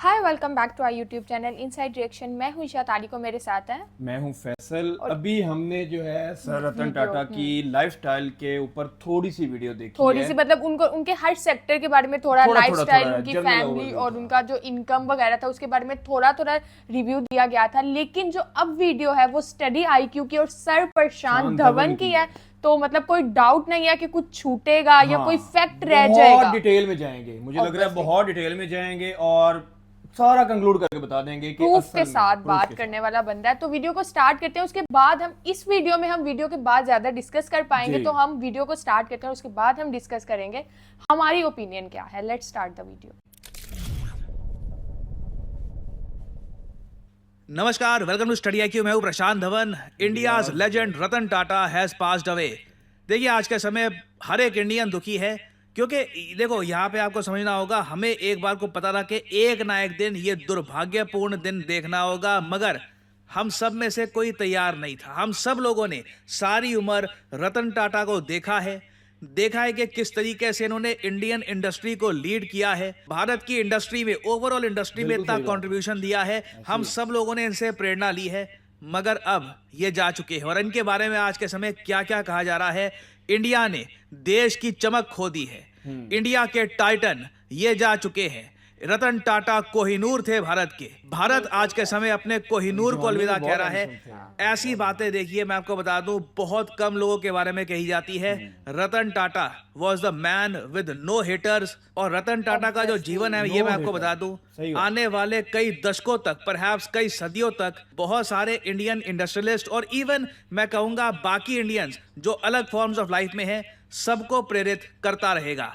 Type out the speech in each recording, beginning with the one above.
Hi welcome back to our YouTube channel inside reaction. मैं हूं ईशा तारिको, मेरे साथ हैं। मैं हूं फैसल। अभी हमने जो है सर रतन वीडियो, टाटा की लाइफस्टाइल के ऊपर थोड़ी सी वीडियो देखी थोड़ी है। सी मतलब उनको उनके हर सेक्टर के बारे में थोड़ा लाइफस्टाइल, उनकी जनरल फैमिली ओवरव्यू और था। उनका जो इनकम वगैरह था उसके बारे में थोड़ा थोड़ा रिव्यू दिया गया था। लेकिन जो अब वीडियो है वो स्टडी आईक्यू की और सर प्रशांत धवन की है। तो मतलब कोई डाउट नहीं है कि कुछ छूटेगा या कोई फैक्ट रह जाएगा। बहुत डिटेल में जाएंगे, मुझे लग रहा है बहुत डिटेल में जाएंगे और सारा कंक्लूड करके बता देंगे कि प्रूफ के असल में साथ प्रूफ बात के करने साथ। वाला बंदा है। तो वीडियो को स्टार्ट करते हैं, उसके बाद हम इस वीडियो में हम वीडियो के बाद ज्यादा डिस्कस कर पाएंगे। जी। तो हम वीडियो को स्टार्ट करते हैं, उसके बाद हम डिस्कस करेंगे हमारी ओपिनियन क्या है। Let's start the video. नमस्कार, वेलकम टू स्टडी आईक्यू। मैं हूं Prashant Dhawan. India's legend Ratan Tata has passed away. देखिए, आज के समय हर एक इंडियन दुखी है क्योंकि देखो, यहाँ पे आपको समझना होगा, हमें एक बार को पता था कि एक ना एक दिन ये दुर्भाग्यपूर्ण दिन देखना होगा, मगर हम सब में से कोई तैयार नहीं था। हम सब लोगों ने सारी उम्र रतन टाटा को देखा है कि किस तरीके से इन्होंने इंडियन इंडस्ट्री को लीड किया है, भारत की इंडस्ट्री में, ओवरऑल इंडस्ट्री में इतना कंट्रीब्यूशन दिया है। हम सब लोगों ने इनसे प्रेरणा ली है, मगर अब ये जा चुके हैं। और इनके बारे में आज के समय क्या क्या कहा जा रहा है। इंडिया ने देश की चमक खो दी है। इंडिया के टाइटन ये जा चुके हैं। रतन टाटा कोहिनूर थे भारत के। भारत आज के समय अपने कोहिनूर को अलविदा कह रहा है। ऐसी बातें देखिए, मैं आपको बता दूं, बहुत कम लोगों के बारे में कही जाती है। Ratan Tata was the man with no haters. और रतन टाटा का जो जीवन है, ये मैं आपको बता दूं, आने वाले कई दशकों तक, परहैप्स कई सदियों तक, बहुत सारे इंडियन इंडस्ट्रियलिस्ट और इवन मैं कहूंगा बाकी इंडियंस जो अलग फॉर्म्स ऑफ लाइफ में हैं, सबको प्रेरित करता रहेगा।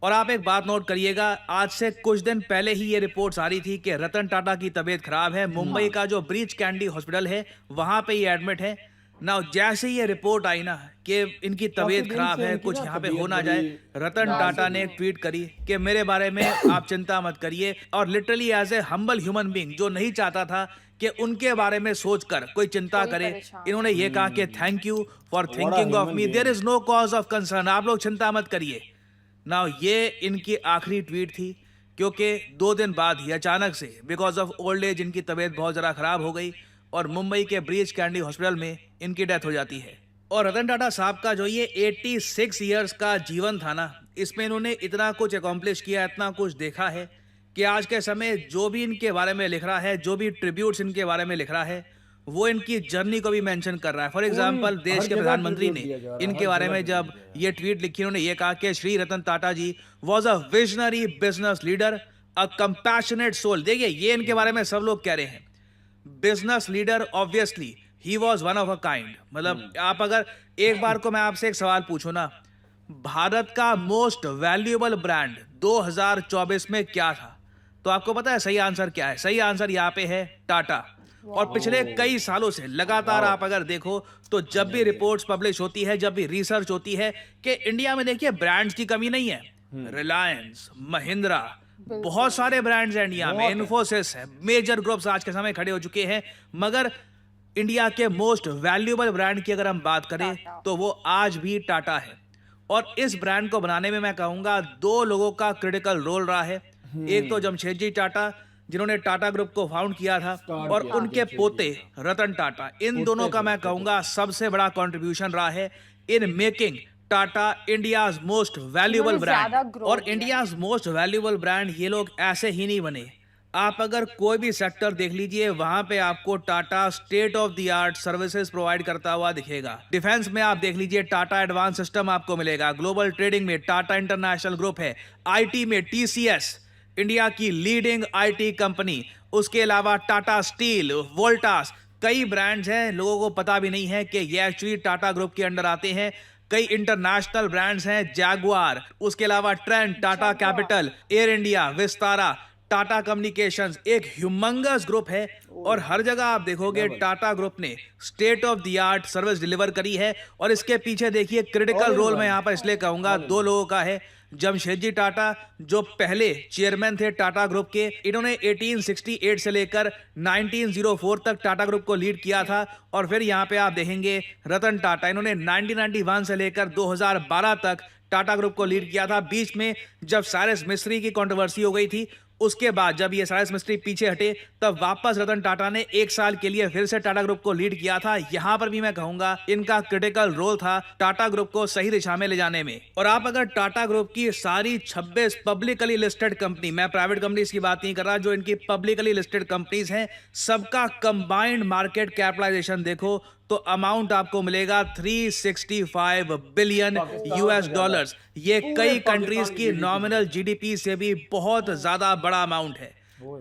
और आप एक बात नोट करिएगा, आज से कुछ दिन पहले ही ये रिपोर्ट्स आ रही थी कि रतन टाटा की तबीयत खराब है। मुंबई का जो ब्रीच कैंडी हॉस्पिटल है, वहां पे ये एडमिट है ना। जैसे ही ये रिपोर्ट आई ना कि इनकी तबीयत खराब है, कुछ यहाँ पे हो ना जाए, रतन टाटा ने ट्वीट करी कि मेरे बारे में आप चिंता मत करिए। और literally as a humble human being, जो नहीं चाहता था कि उनके बारे में सोचकर कोई चिंता करे, इन्होंने ये कहा कि thank you for thinking of me, there is no cause of concern, आप लोग चिंता मत करिए ना। ये इनकी आखिरी ट्वीट थी क्योंकि 2 दिन बाद ही अचानक से बिकॉज ऑफ ओल्ड एज इनकी तबीयत बहुत ज़रा खराब हो गई और मुंबई के ब्रीच कैंडी हॉस्पिटल में इनकी डेथ हो जाती है। और रतन टाटा साहब का जो ये 86 ईयर्स का जीवन था ना, इसमें इन्होंने इतना कुछ अकॉम्प्लिश किया, इतना कुछ देखा है कि आज के समय जो भी इनके बारे में लिख रहा है, जो भी ट्रिब्यूट्स इनके बारे में लिख रहा है, वो इनकी जर्नी को भी मेंशन कर रहा है। फॉर एग्जांपल, देश के प्रधानमंत्री ने इनके बारे में जब ये ट्वीट लिखी, उन्होंने ये कहा कि Shri Ratan Tata ji was a visionary business leader, a compassionate soul. देखिए, ये इनके बारे में सब लोग कह रहे हैं, business leader, obviously he was one of a kind. मतलब आप अगर एक बार को मैं आपसे एक सवाल पूछूं ना, भारत का मोस्ट वैल्यूएबल ब्रांड 2024 में क्या था, तो आपको पता है सही आंसर क्या है? सही आंसर यहाँ पे है टाटा। और पिछले कई सालों से लगातार आप अगर देखो तो जब भी रिपोर्ट्स पब्लिश होती है, जब भी रिसर्च होती है कि इंडिया में, देखिए, ब्रांड्स की कमी नहीं है। रिलायंस, महिंद्रा, बहुत सारे ब्रांड्स हैं इंडिया में, इन्फोसिस है, मेजर ग्रुप्स आज के समय खड़े हो चुके हैं, मगर इंडिया के मोस्ट वैल्यूएबल ब्रांड की अगर हम बात करें तो वो आज भी टाटा है। और इस ब्रांड को बनाने में मैं कहूंगा 2 लोगों का क्रिटिकल रोल रहा है। एक तो जमशेदजी टाटा, जिन्होंने टाटा ग्रुप को फाउंड किया था, और उनके पोते रतन टाटा। इन दोनों का मैं कहूंगा सबसे बड़ा कंट्रीब्यूशन रहा है in making Tata India's most valuable brand. और इंडियाज मोस्ट वैल्यूएबल ब्रांड ये लोग ऐसे ही नहीं बने। आप अगर कोई भी सेक्टर देख लीजिए, वहां पे आपको Tata state of the art services provide करता हुआ दिखेगा। डिफेंस में आप देख लीजिए, टाटा एडवांस सिस्टम आपको मिलेगा। ग्लोबल ट्रेडिंग में टाटा इंटरनेशनल ग्रुप है। आईटी में टीसीएस, इंडिया की लीडिंग आईटी कंपनी। उसके अलावा टाटा स्टील, वोल्टास, कई ब्रांड्स हैं, लोगों को पता भी नहीं है कि ये एक्चुअली टाटा ग्रुप के अंडर आते हैं। कई इंटरनेशनल ब्रांड्स हैं, जैगुआर, उसके अलावा Trent, Tata capital, air India, Vistara, Tata communications, एक ह्यूमंगस ग्रुप है। और हर जगह आप देखोगे टाटा ग्रुप ने state of the art service deliver करी है। और इसके पीछे देखिए, क्रिटिकल रोल मैं यहाँ पर इसलिए कहूंगा 2 लोगों का है। जमशेदजी टाटा, जो पहले चेयरमैन थे टाटा ग्रुप के, इन्होंने 1868 से लेकर 1904 तक टाटा ग्रुप को लीड किया था। और फिर यहाँ पे आप देखेंगे रतन टाटा, इन्होंने 1991 से लेकर 2012 तक टाटा ग्रुप को लीड किया था। बीच में जब साइरस मिस्त्री की कंट्रोवर्सी हो गई थी, उसके बाद जब ये सारे मिस्त्री पीछे हटे तब वापस रतन टाटा ने 1 साल के लिए फिर से टाटा ग्रुप को लीड किया था। यहाँ पर भी मैं कहूंगा इनका क्रिटिकल रोल था टाटा ग्रुप को सही दिशा में ले जाने में। और आप अगर टाटा ग्रुप की सारी 26 पब्लिकली लिस्टेड कंपनी, मैं प्राइवेट कंपनीज की बात नहीं कर रहा, जो इनकी पब्लिकली लिस्टेड कंपनीज हैं, सबका कंबाइंड मार्केट कैपिटलाइजेशन देखो तो अमाउंट आपको मिलेगा 365 बिलियन यूएस डॉलर्स। ये कई कंट्रीज की नॉमिनल जीडीपी से भी बहुत ज्यादा बड़ा अमाउंट है।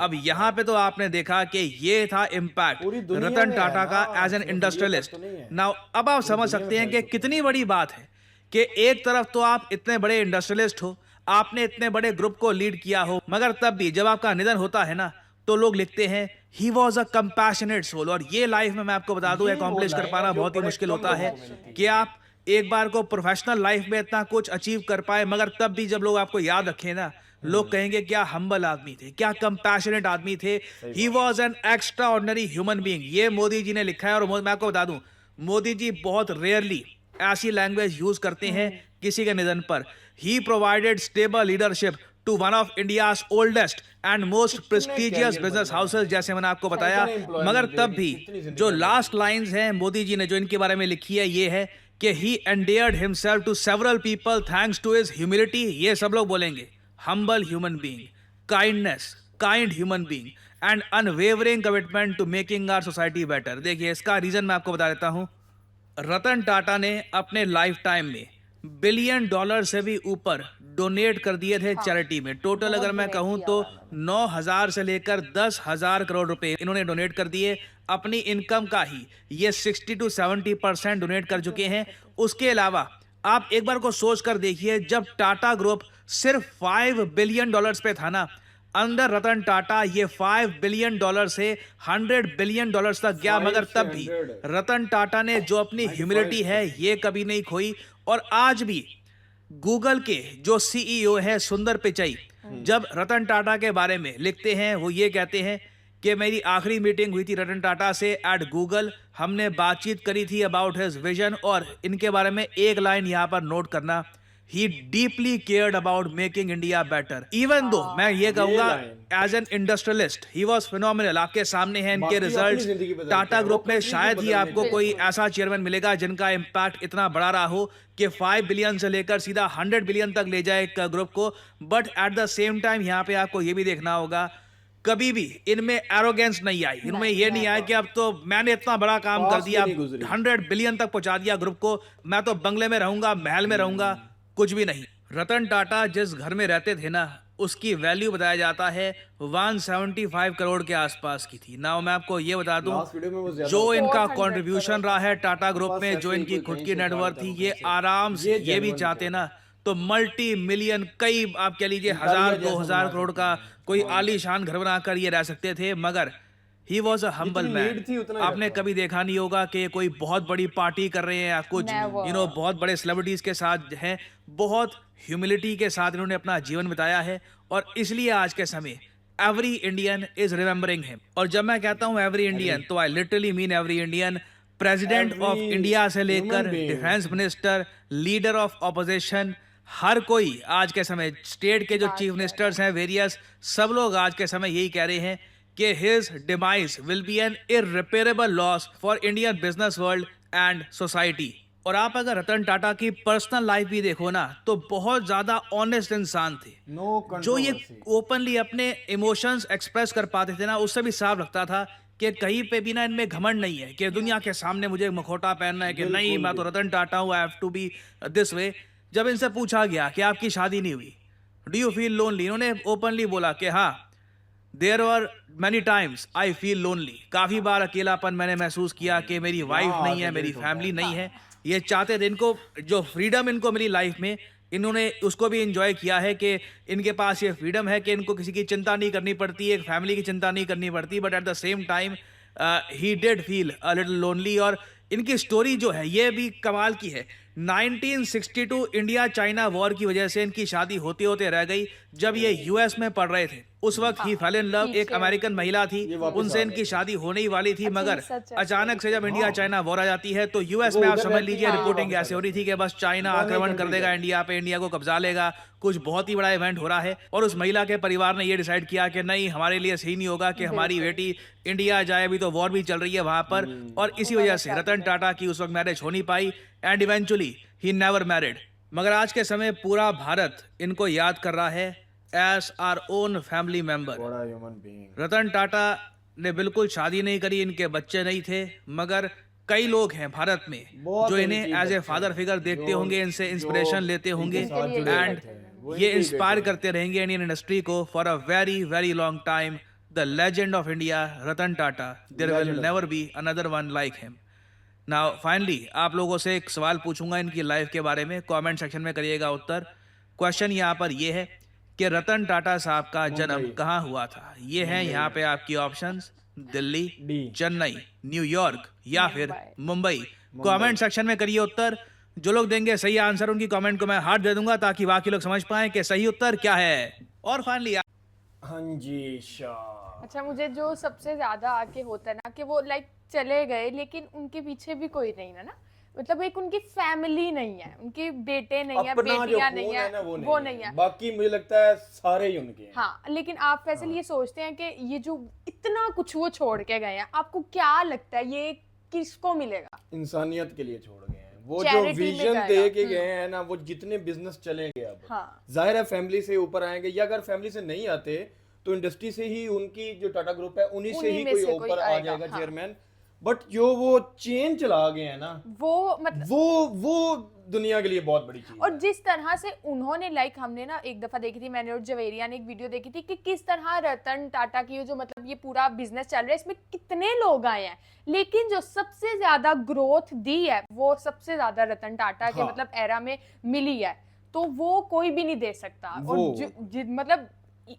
अब यहाँ पे तो आपने देखा कि ये था इम्पैक्ट रतन टाटा का एज एन इंडस्ट्रियलिस्ट। नाउ अब आप समझ सकते हैं कि कितनी बड़ी बात है कि एक तरफ तो आप इतने बड़े इंडस्ट्रियलिस्ट हो, आपने इतने बड़े ग्रुप को लीड किया हो, मगर तब भी जब आपका निधन होता है ना तो लोग लिखते हैं he was a compassionate soul. और ये लाइफ में मैं आपको बता दूं अकॉम्प्लिश कर पाना बहुत ही मुश्किल होता है कि आप एक बार को प्रोफेशनल लाइफ में इतना कुछ अचीव कर पाए, मगर तब भी जब लोग आपको याद रखें ना, लोग कहेंगे क्या हम्बल आदमी थे, क्या कंपैशनेट आदमी थे, he was an extra ordinary human being. ये मोदी जी ने लिखा है। और मैं आपको बता दूं मोदी जी बहुत रेयरली ऐसी लैंग्वेज यूज करते हैं किसी के निधन पर। He provided stable leadership to one of India's oldest and most prestigious business houses, जैसे मैंने आपको बताया। मगर तब भी जो लास्ट लाइंस हैं मोदी जी ने जो इनके बारे में लिखी है ये है कि he endeared himself to several people thanks to his humility. ये सब लोग बोलेंगे humble human being, kindness, kind human being and unwavering commitment to making our society better. देखिए इसका रीजन मैं आपको बता देता हूं। रतन टाटा ने अपने लाइफ टाइम में $1 बिलियन से भी ऊपर डोनेट कर दिए थे चैरिटी में। टोटल अगर मैं कहूं तो 9,000 से लेकर 10,000 करोड़ रुपए इन्होंने डोनेट कर दिए। अपनी इनकम का ही ये 60 to 70% डोनेट कर चुके हैं। उसके अलावा आप एक बार को सोच कर देखिए, जब टाटा ग्रुप सिर्फ $5 बिलियन पे था ना, अंडर रतन टाटा ये $5 बिलियन से $100 बिलियन तक गया। मगर तब भी रतन टाटा ने जो अपनी ह्यूमिलिटी है ये कभी नहीं खोई। और आज भी गूगल के जो सीईओ है सुंदर पिचाई, जब रतन टाटा के बारे में लिखते हैं वो ये कहते हैं कि मेरी आखिरी मीटिंग हुई थी रतन टाटा से एट गूगल, हमने बातचीत करी थी अबाउट हिज विजन। और इनके बारे में एक लाइन यहाँ पर नोट करना, he deeply cared about making India better, even though मैं ये कहूँगा as an industrialist he was phenomenal। आपके सामने हैं इनके रिजल्ट्स। टाटा ग्रुप में शायद ही आपको कोई ऐसा चेयरमैन मिलेगा जिनका इम्पैक्ट इतना बड़ा रहा हो कि 5 बिलियन से लेकर सीधा 100 बिलियन तक ले जाए एक ग्रुप को। But at the same time यहाँ पे आपको ये भी देखना होगा, कभी भी इनमें एरोगेंस नहीं आई, इनमें ये नहीं आया कि अब तो मैंने इतना बड़ा काम कर दिया, 100 बिलियन तक पहुंचा दिया ग्रुप को, मैं तो बंगले में रहूंगा, महल में रहूंगा, कुछ भी नहीं। रतन टाटा जिस घर में रहते थे ना उसकी वैल्यू बताया जाता है 175 करोड़ के आसपास की थी। ना मैं आपको ये बता दूं जो इनका कंट्रीब्यूशन रहा है टाटा ग्रुप में, जो इनकी खुद की नेटवर्थ थी, ये आराम से ये भी चाहते ना तो मल्टी मिलियन, कई आप कह लीजिए 1,000-2,000 करोड़ का कोई आलीशान घर बनाकर ये रह सकते थे। मगर ही वॉज अ हम्बल मैन। आपने कभी देखा नहीं होगा कि कोई बहुत बड़ी पार्टी कर रहे हैं या कुछ बहुत बड़े सेलिब्रिटीज के साथ हैं। बहुत ह्यूमिलिटी के साथ इन्होंने अपना जीवन बिताया है और इसलिए आज के समय every Indian is remembering him. और जब मैं कहता हूं एवरी इंडियन तो I literally mean every Indian. President of India से लेकर defence minister, leader of opposition, हर कोई आज के समय, स्टेट के जो चीफ मिनिस्टर्स हैं वेरियस, सब लोग आज के समय यही कह रहे हैं कि his demise will be an irreparable loss for Indian business world and society। और आप अगर रतन टाटा की पर्सनल लाइफ भी देखो ना तो बहुत ज्यादा ऑनेस्ट इंसान थे। जो ये ओपनली अपने इमोशंस एक्सप्रेस कर पाते थे ना, उससे भी साफ लगता था कि कहीं पे भी ना इनमें घमंड नहीं है कि दुनिया के सामने मुझे मखोटा पहनना है कि नहीं मैं तो रतन टाटा हूँ, I have to be this way. जब इनसे पूछा गया कि आपकी शादी नहीं हुई, डू यू फील लोनली, इन्होंने ओपनली बोला कि हाँ there were many times I feel lonely. काफ़ी बार अकेलापन मैंने महसूस किया कि मेरी वाइफ नहीं है, मेरी फैमिली नहीं है। ये चाहते थे, इनको जो फ्रीडम इनको मिली लाइफ में, इन्होंने उसको भी इंजॉय किया है कि इनके पास ये फ्रीडम है कि इनको किसी की चिंता नहीं करनी पड़ती, एक फैमिली की चिंता नहीं करनी पड़ती। But at the same time he did feel a little lonely. और इनकी स्टोरी जो है ये भी कमाल की है। 1962 इंडिया चाइना वॉर की वजह से इनकी शादी होते होते रह गई। जब ये यूएस में पढ़ रहे थे उस वक्त ही फेल इन लव, एक अमेरिकन महिला थी, उनसे इनकी शादी होने ही वाली थी, मगर अचानक से जब इंडिया चाइना वॉर आ जाती है तो यूएस में आप समझ लीजिए रिपोर्टिंग ऐसे हो रही थी कि बस चाइना आक्रमण कर देगा इंडिया पे, इंडिया को कब्जा लेगा, कुछ बहुत ही बड़ा इवेंट हो रहा है। और उस महिला के परिवार ने ये डिसाइड किया कि नहीं, हमारे लिए सही नहीं होगा कि हमारी बेटी इंडिया जाए, अभी तो वॉर भी चल रही है वहां पर। और इसी वजह से रतन टाटा की उस वक्त मैरिज हो नहीं पाई and eventually he never married. मगर आज के समय पूरा भारत इनको याद कर रहा है as our own family member. Ratan Tata ने बिल्कुल शादी नहीं करी, इनके बच्चे नहीं थे, मगर कई लोग हैं भारत में जो इन्हें एज ए फादर फिगर देखते होंगे, इनसे इंस्पिरेशन लेते होंगे एंड ये इंस्पायर करते रहेंगे इंडियन इंडस्ट्री को for a very very long time. The legend of India Ratan Tata, there will never be another one like him. Now finally आप लोगों से एक सवाल पूछूंगा इनकी लाइफ के बारे में, कमेंट सेक्शन में करिएगा उत्तर। क्वेश्चन यहाँ पर ये है कि रतन टाटा साहब का जन्म कहाँ हुआ था। ये हैं यहाँ पे आपकी ऑप्शंस, दिल्ली, चेन्नई, न्यूयॉर्क या फिर मुंबई। कमेंट सेक्शन में करिए उत्तर। जो लोग देंगे सही आंसर उनकी कमेंट को मैं हार्ट दे दूंगा ताकि बाकी लोग समझ पाएं कि सही उत्तर क्या है। और फाइनली हाँ जी शाह। अच्छा, मुझे जो सबसे ज्यादा आके होता है ना कि वो लाइक चले गए लेकिन उनके पीछे भी कोई नहीं है ना, मतलब एक उनकी फैमिली नहीं है, उनके बेटे नहीं है, बेटियां नहीं है, वो नहीं है। बाकी मुझे लगता है सारे ही उनके हैं। हाँ, लेकिन आप फैसल ये सोचते हैं कि ये जो इतना कुछ वो छोड़ के गए हैं, आपको क्या लगता है ये किसको मिलेगा? इंसानियत के लिए छोड़ गए हैं। वो जो विजन दे के गए हैं ना, वो जितने बिजनेस चलेंगे अब, हाँ। जाहिर है फैमिली से ऊपर आएंगे, या अगर फैमिली से नहीं आते तो इंडस्ट्री से ही उनकी जो टाटा ग्रुप है उन्हीं से ही कोई ऊपर आ जाएगा चेयरमैन। बट जो वो चेन चला गए हैं ना, वो मतलब वो दुनिया के लिए बहुत बड़ी चीज और है। जिस तरह से उन्होंने लाइक हमने ना एक दफा देखी थी, मैंने और जवेरिया ने एक वीडियो देखी थी कि किस तरह रतन टाटा की जो मतलब ये पूरा बिजनेस चल रहा है, इसमें कितने लोग आए हैं, लेकिन जो सबसे ज्यादा ग्रोथ दी है वो सबसे ज्यादा रतन टाटा के मतलब एरा में मिली है, तो वो कोई भी नहीं दे सकता। और मतलब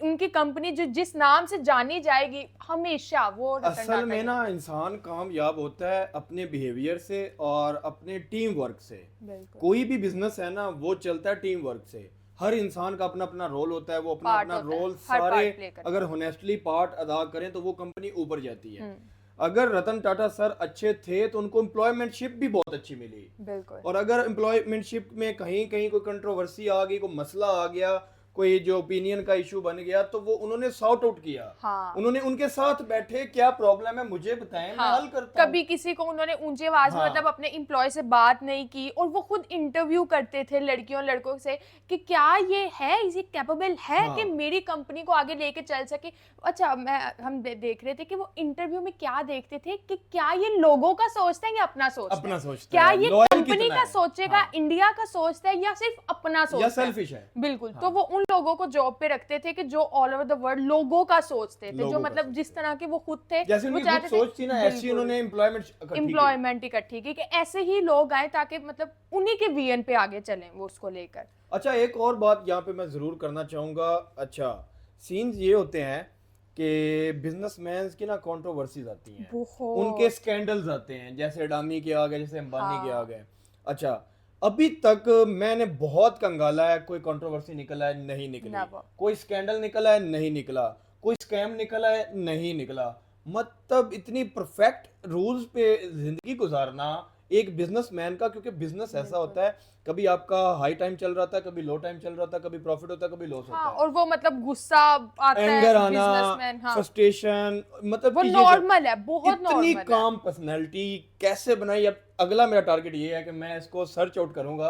उनकी कंपनी जो जिस नाम से जानी जाएगी हमेशा, वो असल में ना इंसान कामयाब होता है अपने बिहेवियर से और अपने टीम वर्क से। कोई भी बिजनेस है ना वो चलता है टीम वर्क से। हर इंसान का अपना अपना रोल होता है, वो अपना अपना रोल सारे अगर होनेस्टली पार्ट अदा करें तो वो कंपनी ऊपर जाती है। अगर रतन टाटा सर अच्छे थे तो उनको एम्प्लॉयमेंटशिप भी बहुत अच्छी मिली, और अगर एम्प्लॉयमेंटशिप में कहीं कहीं कोई कंट्रोवर्सी आ गई, कोई मसला आ गया, कोई जो ओपिनियन का इशू बन गया, तो वो उन्होंने सॉर्ट आउट किया। हाँ। उन्होंने उनके साथ बैठे, क्या प्रॉब्लम है मुझे बताएं, मैं हल करता हूं। कभी किसी को उन्होंने ऊंची आवाज में मतलब अपने एम्प्लॉय से बात नहीं की, और वो खुद इंटरव्यू करते थे लड़कियों लड़कों से कि क्या ये है, इसे कैपेबल है कि मेरी कंपनी को आगे लेके चल सके। अच्छा, हम देख रहे थे कि वो इंटरव्यू में क्या देखते थे कि क्या ये लोगों का सोचते हैं या अपना सोचते हैं, क्या ये कंपनी का सोचेगा, इंडिया का सोचता है या सिर्फ अपना सोचता है। बिल्कुल, तो वो उन लोगों को जॉब पे रखते थे कि जो ऑल ओवर द वर्ल्ड लोगों का सोचते थे, जो मतलब जिस तरह के वो खुद थे, जैसे वो चाहते सोच थी ना, ऐसी उन्होंने एम्प्लॉयमेंट इकट्ठी की कि ऐसे ही लोग आए ताकि मतलब उन्हीं के विजन पे आगे चलें वो उसको लेकर। अच्छा, एक और बात यहाँ पे मैं जरूर करना चाहूंगा। अच्छा, सीन्स ये होते हैं कि बिजनेसमैन की ना कंट्रोवर्सीज आती हैं, उनके स्कैंडल्स आते हैं, जैसे अडानी के आ गए, जैसे अंबानी के आ गए। अच्छा, अभी तक मैंने बहुत कंगाला है, कोई कंट्रोवर्सी निकला है नहीं निकला, कोई स्कैंडल निकला है नहीं निकला, कोई स्कैम निकला है नहीं निकला। मतलब इतनी परफेक्ट रूल्स पे जिंदगी गुजारना एक बिजनेसमैन का, क्योंकि बिजनेस ऐसा होता है, कभी आपका हाई टाइम चल रहा था, कभी लो टाइम चल रहा था, कभी प्रॉफिट होता है, कभी लॉस होता है। और वो मतलब गुस्सा आता है, एंगर आना, फ्रस्ट्रेशन, मतलब वो नॉर्मल है, बहुत नॉर्मल है। इतनी काम पर्सनैलिटी कैसे बनाई। अब अगला मेरा टारगेट ये है कि मैं इसको सर्च आउट करूंगा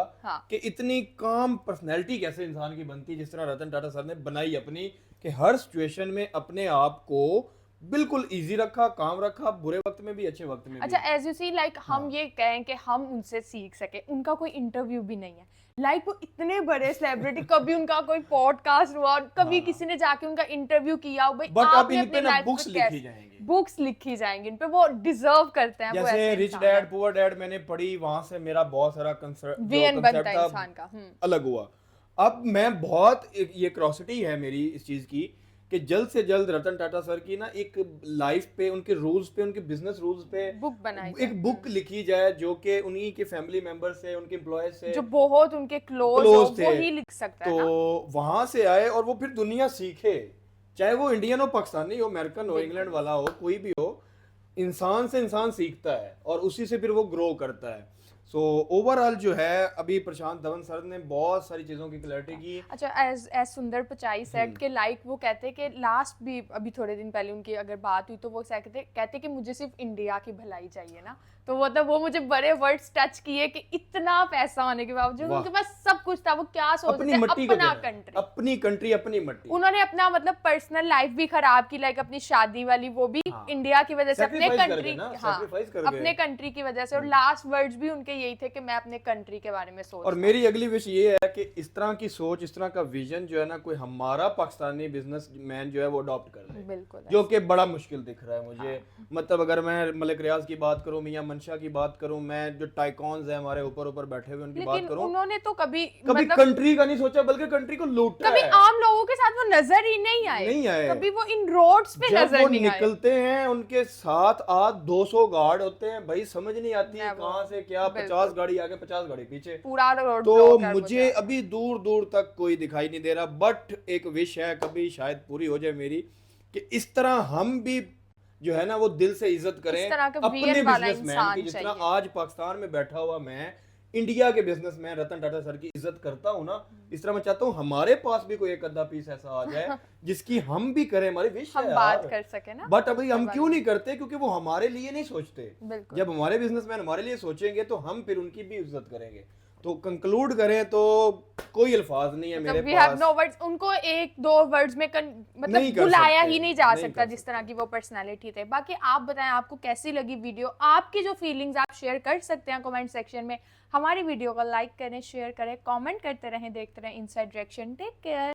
कि इतनी काम पर्सनैलिटी कैसे इंसान की बनती है, जिस तरह रतन टाटा सर ने बनाई अपनी, कि हर सिचुएशन में अपने आप को बिल्कुल इजी रखा, काम रखा, बुरे वक्त में भी अच्छे वक्त में भी। अच्छा, एज यू सी लाइक हम ये कहें कि हम उनसे सीख सके, उनका कोई इंटरव्यू भी नहीं है, लाइक वो इतने बड़े सेलिब्रिटी, कभी उनका कोई पॉडकास्ट हुआ, कभी किसी ने जाके उनका इंटरव्यू किया, भाई आपने अपनी लाइफ बुक्स लिखी जाएंगी, बुक्स लिखी जाएंगी इन पे, वो डिजर्व करते हैं। जैसे रिच डैड पुअर डैड मैंने पढ़ी, वहां से मेरा बहुत सारा कंसेप्ट अलग हुआ। अब मैं बहुत ये क्यूरियोसिटी है मेरी इस चीज की कि जल्द से जल्द रतन टाटा सर की ना एक लाइफ पे, उनके रूल्स पे, उनके बिजनेस रूल्स पे बुक बनाई एक बुक लिखी जाए जो कि उन्हीं के फैमिली मेंबर से, उनके एम्प्लॉय से जो बहुत उनके क्लोज क्लोज थे, वो ही लिख सकता है तो ना। वहां से आए और वो फिर दुनिया सीखे, चाहे वो इंडियन हो, पाकिस्तानी हो, अमेरिकन हो, इंग्लैंड वाला हो, कोई भी हो, इंसान से इंसान सीखता है और उसी से फिर वो ग्रो करता है। सो ओवरऑल जो है अभी प्रशांत धवन सर ने बहुत सारी चीज़ों की क्लैरिटी की। अच्छा, एज सुंदर पिचाई सेट के लाइक वो कहते कि लास्ट भी अभी थोड़े दिन पहले उनकी अगर बात हुई तो वो कहते कि मुझे सिर्फ इंडिया की भलाई चाहिए ना, तो मतलब वो मुझे बड़े वर्ड्स टच किए कि इतना पैसा होने के बावजूद उनके पास सब कुछ था, वो क्या सोचते अपनी थे, मट्टी को अपना देना, कंट्री, अपनी कंट्री, अपनी मट्टी। उन्होंने अपना मतलब पर्सनल लाइफ भी खराब की, लाइक अपनी शादी वाली वो भी हाँ। इंडिया की वजह से, अपने Sacrifice कर कंट्री, गए ना, हाँ sacrifice कर अपने गए। कंट्री की वजह से, और लास्ट वर्ड्स भी उनके यही थे कि मैं अपने कंट्री के बारे में सोच और मेरी अगली विश ये है कि इस तरह की सोच, इस तरह का विजन जो है ना, कोई हमारा पाकिस्तानी बिजनेसमैन जो है वो अडॉप्ट कर ले, बिल्कुल जो कि बड़ा मुश्किल दिख रहा है मुझे। मतलब अगर मैं मलिक रियाज की बात करूं, मियां मंशा की बात करूं, मैं जो टाइकॉन्स है हमारे ऊपर ऊपर बैठे हुए उनकी बात लेकिन करूं, उन्होंने तो कभी कभी कंट्री का नहीं सोचा बल्कि कंट्री को लूटा कभी है। आम लोगों के साथ वो नजर ही नहीं आए, कभी वो इन रोड्स पे जब नजर वो नहीं आए। निकलते हैं उनके साथ 200 गार्ड होते हैं भाई, समझ नहीं आती है Never. कहां से क्या, 50 गाड़ी आगे 50 गाड़ी पीछे, पूरा रोड तो block है वो मुझे जगह। अभी दूर दूर तक कोई दिखाई नहीं दे रहा। बट एक विश है, कभी शायद पूरी हो जाए मेरी, कि इस तरह हम भी जो है ना वो दिल से इज्जत करें इस तरह का अपने वीर वाला बिजनेसमैन इंसान की, जिस तरह चाहिए। आज पाकिस्तान में बैठा हुआ मैं इंडिया के बिजनेसमैन रतन टाटा सर की इज्जत करता हूँ ना, इस तरह मैं चाहता हूँ हमारे पास भी कोई एक आधा पीस ऐसा आ जाए जिसकी हम भी करें, हमारी विश हम है बात यार। कर सके ना। बट अभी हम क्यों नहीं करते? क्योंकि वो हमारे लिए नहीं सोचते। बिल्कुल। जब हमारे बिजनेसमैन हमारे लिए सोचेंगे तो हम फिर उनकी भी इज्जत करेंगे। तो कंक्लूड करें तो कोई अल्फाज नहीं है मेरे वी हैव पास, नो वर्ड्स, उनको एक दो वर्ड्स में मतलब नहीं कर बुलाया सकते, ही नहीं जा नहीं सकता कर जिस सकते। तरह की वो पर्सनालिटी थे। बाकी आप बताएं आपको कैसी लगी वीडियो, आपकी जो फीलिंग्स आप शेयर कर सकते हैं कमेंट सेक्शन में। हमारी वीडियो को लाइक करें, शेयर करें, कमेंट करते रहें, देखते रहें इनसाइड डायरेक्शन। Take care.